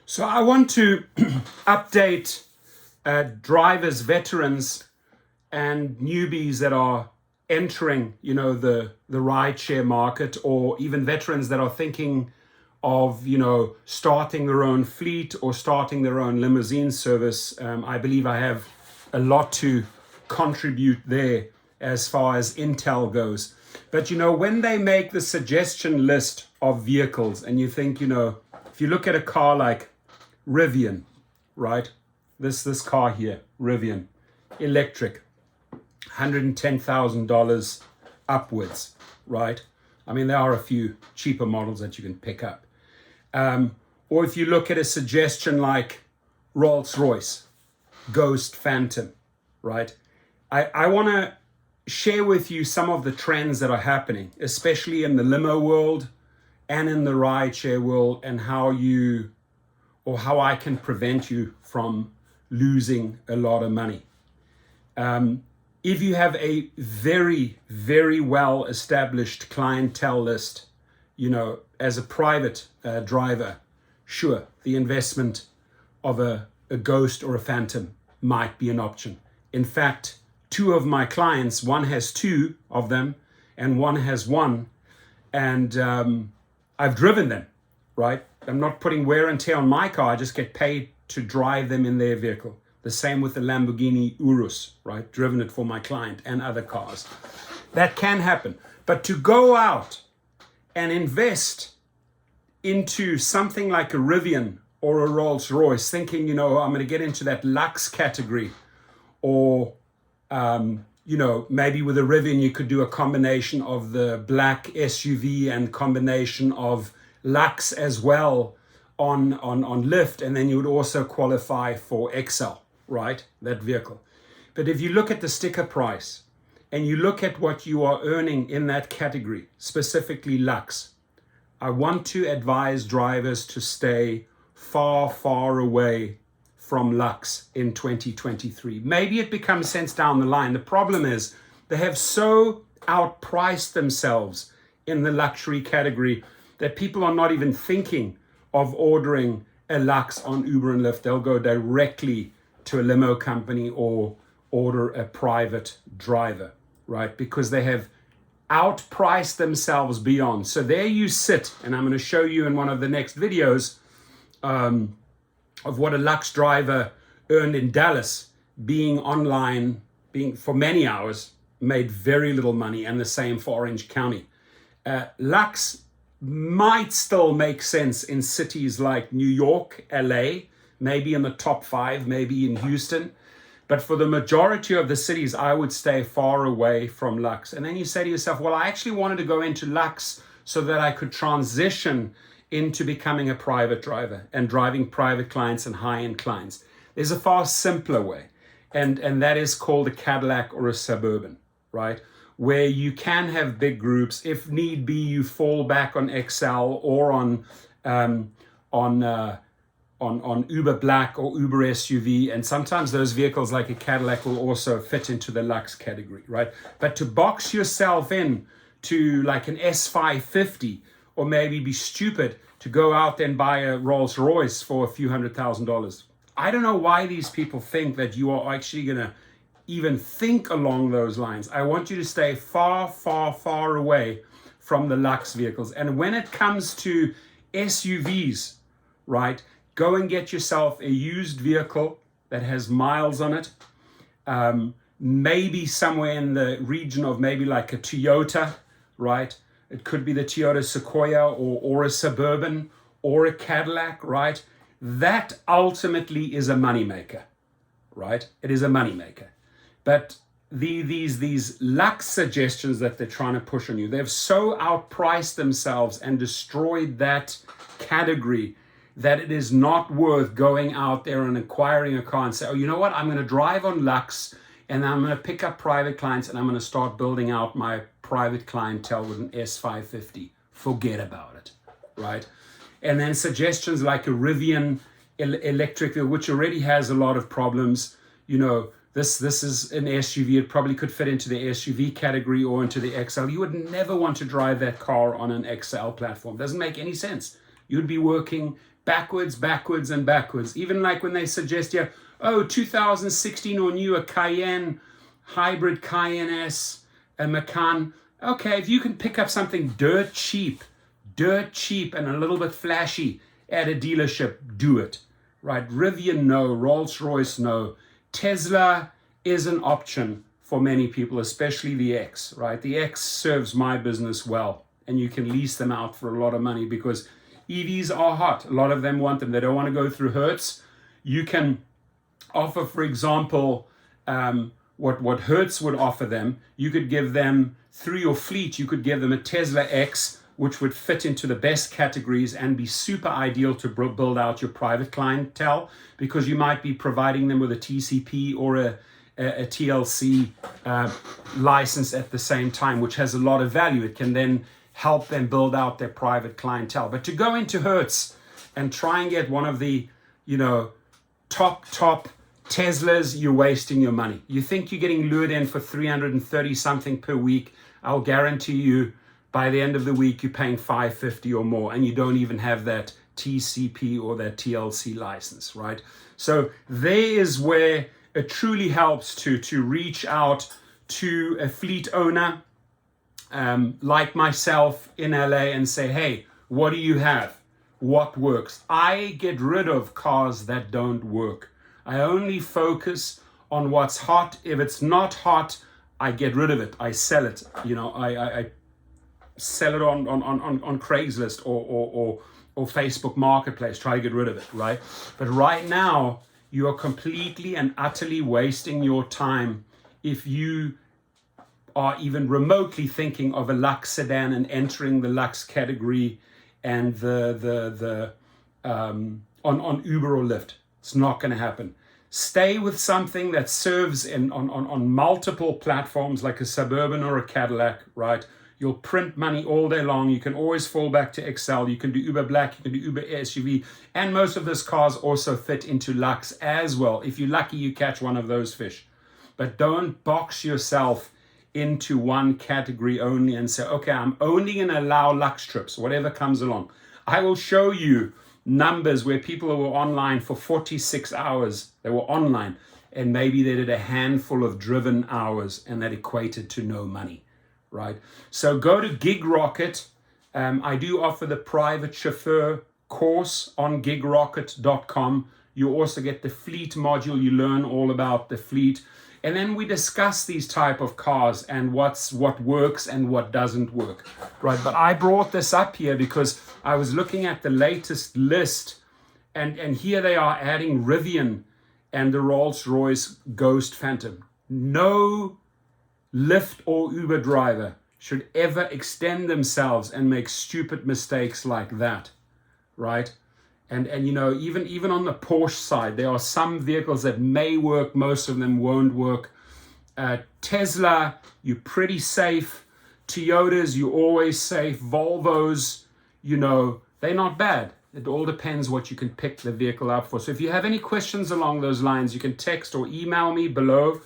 So I want to update drivers, veterans, and newbies that are entering, the rideshare market, or even veterans that are thinking of, starting their own fleet or starting their own limousine service. I believe I have a lot to contribute there as far as intel goes. But, when they make the suggestion list of vehicles and you think, if you look at a car like Rivian, right? This car here, Rivian, electric, $110,000 upwards, right? I mean, there are a few cheaper models that you can pick up. Or if you look at a suggestion like Rolls-Royce, Ghost Phantom, right? I want to share with you some of the trends that are happening, especially in the limo world and in the rideshare world, and how I can prevent you from losing a lot of money. If you have a very, very well established clientele list, as a private driver, sure, the investment of a Ghost or a Phantom might be an option. In fact, two of my clients, one has two of them and one has one, and I've driven them, right? I'm not putting wear and tear on my car. I just get paid to drive them in their vehicle. The same with the Lamborghini Urus, right? Driven it for my client and other cars. That can happen. But to go out and invest into something like a Rivian or a Rolls-Royce, thinking, I'm going to get into that Lux category, or, maybe with a Rivian, you could do a combination of the black SUV and combination of Lux as well on Lyft, and then you would also qualify for XL, right? That vehicle. But if you look at the sticker price and you look at what you are earning in that category, specifically Lux, I want to advise drivers to stay far, far away from Lux in 2023. Maybe it becomes sense down the line. The problem is they have so outpriced themselves in the luxury category that people are not even thinking of ordering a Lux on Uber and Lyft. They'll go directly to a limo company or order a private driver, right? Because they have outpriced themselves beyond. So there you sit, and I'm going to show you in one of the next videos of what a Lux driver earned in Dallas, being online, being for many hours, made very little money, and the same for Orange County. Lux might still make sense in cities like New York, LA, maybe in the top 5, maybe in Houston. But for the majority of the cities, I would stay far away from Lux. And then you say to yourself, well, I actually wanted to go into Lux so that I could transition into becoming a private driver and driving private clients and high-end clients. There's a far simpler way, and that is called a Cadillac or a Suburban, right? Where you can have big groups. If need be, you fall back on XL or on Uber Black or Uber SUV, and sometimes those vehicles like a Cadillac will also fit into the Lux category, right? But to box yourself in to like an S550, or maybe be stupid to go out and buy a Rolls Royce for a few $100,000. I don't know why these people think that you are actually going to even think along those lines. I want you to stay far, far, far away from the Lux vehicles. And when it comes to SUVs, right, go and get yourself a used vehicle that has miles on it. Maybe somewhere in the region of maybe like a Toyota, right? It could be the Toyota Sequoia or a Suburban or a Cadillac, right? That ultimately is a moneymaker, right? It is a moneymaker. But these Lux suggestions that they're trying to push on you, they've so outpriced themselves and destroyed that category that it is not worth going out there and acquiring a car and say, oh, you know what? I'm going to drive on Lux and I'm going to pick up private clients and I'm going to start building out my private clientele with an S550. Forget about it, right? And then suggestions like a Rivian electric, which already has a lot of problems. This is an SUV. It probably could fit into the SUV category or into the XL. You would never want to drive that car on an XL platform. Doesn't make any sense. You'd be working backwards, backwards, and backwards. Even like when they suggest here, oh, 2016 or newer Cayenne, hybrid Cayenne S, a Macan. Okay, if you can pick up something dirt cheap and a little bit flashy at a dealership, do it, right? Rivian, no. Rolls-Royce, no. Tesla is an option for many people, especially the X, right? The X serves my business well, and you can lease them out for a lot of money because EVs are hot. A lot of them want them. They don't want to go through Hertz. You can offer, for example, what Hertz would offer them. You could give them, through your fleet, you could give them a Tesla X, which would fit into the best categories and be super ideal to build out your private clientele, because you might be providing them with a TCP or a TLC license at the same time, which has a lot of value. It can then help them build out their private clientele. But to go into Hertz and try and get one of the, top Teslas, you're wasting your money. You think you're getting lured in for 330 something per week. I'll guarantee you by the end of the week, you're paying $550 or more, and you don't even have that TCP or that TLC license, right? So there is where it truly helps to reach out to a fleet owner like myself in LA and say, hey, what do you have? What works? I get rid of cars that don't work. I only focus on what's hot. If it's not hot, I get rid of it. I sell it. I sell it on Craigslist or Facebook Marketplace. Try to get rid of it, right? But right now, you are completely and utterly wasting your time if you are even remotely thinking of a Lux sedan and entering the Lux category and on Uber or Lyft. It's not going to happen. Stay with something that serves on multiple platforms like a Suburban or a Cadillac, right? You'll print money all day long. You can always fall back to Excel. You can do Uber Black, you can do Uber SUV, and most of those cars also fit into Lux as well. If you're lucky, you catch one of those fish. But don't box yourself into one category only and say, okay, I'm only going to allow Lux trips, whatever comes along. I will show you numbers where people were online for 46 hours. They were online, and maybe they did a handful of driven hours, and that equated to no money, right? So go to GigRocket. I do offer the private chauffeur course on gigrocket.com. You also get the fleet module. You learn all about the fleet. And then we discuss these type of cars and what works and what doesn't work, right? But I brought this up here because I was looking at the latest list, and here they are adding Rivian and the Rolls-Royce Ghost Phantom. No Lyft or Uber driver should ever extend themselves and make stupid mistakes like that, right? And even on the Porsche side, there are some vehicles that may work, most of them won't work. Tesla, you're pretty safe. Toyotas, you're always safe. Volvos, they're not bad. It all depends what you can pick the vehicle up for. So if you have any questions along those lines, you can text or email me below.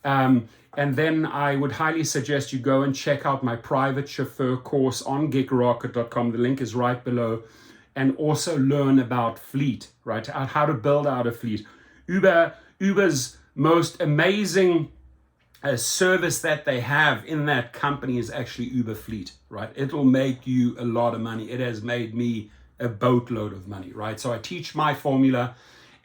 And then I would highly suggest you go and check out my private chauffeur course on gigrocket.com. The link is right below. And also learn about fleet, right? How to build out a fleet. Uber's most amazing service that they have in that company is actually Uber Fleet, right? It'll make you a lot of money. It has made me a boatload of money, right? So I teach my formula.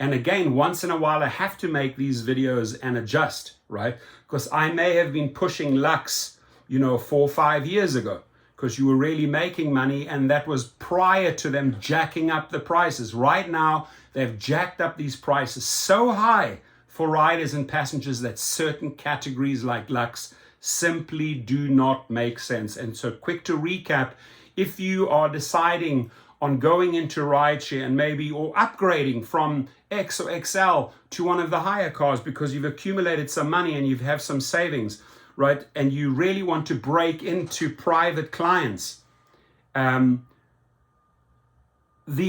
And again, once in a while, I have to make these videos and adjust, right? Because I may have been pushing Lux, 4 or 5 years ago, because you were really making money, and that was prior to them jacking up the prices. Right now, they've jacked up these prices so high for riders and passengers that certain categories like Lux simply do not make sense. And so quick to recap, if you are deciding on going into rideshare and maybe or upgrading from X or XL to one of the higher cars because you've accumulated some money and you have some savings, right? And you really want to break into private clients. The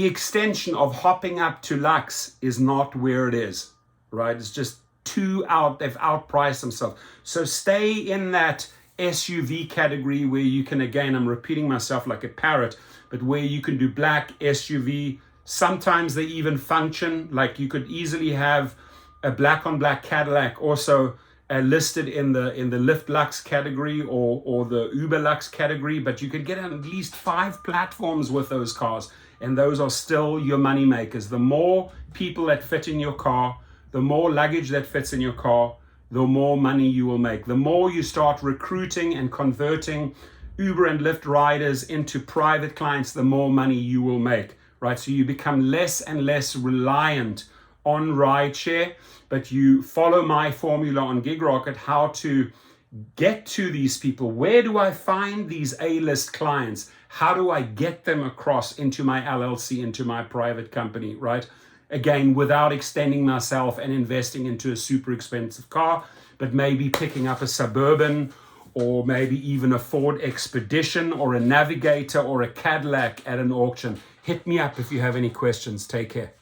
extension of hopping up to Lux is not where it is, right? It's just they've outpriced themselves. So stay in that SUV category where you can, again, I'm repeating myself like a parrot, but where you can do black SUV, Sometimes they even function like you could easily have a black on black Cadillac also listed in the Lyft Lux category or the Uber Lux category, but you could get at least 5 platforms with those cars, and those are still your money makers. The more people that fit in your car, the more luggage that fits in your car, the more money you will make. The more you start recruiting and converting Uber and Lyft riders into private clients, the more money you will make, right? So you become less and less reliant on rideshare, but you follow my formula on Gig Rocket, how to get to these people. Where do I find these A-list clients? How do I get them across into my LLC, into my private company, right? Again, without extending myself and investing into a super expensive car, but maybe picking up a Suburban or maybe even a Ford Expedition or a Navigator or a Cadillac at an auction. Hit me up if you have any questions. Take care.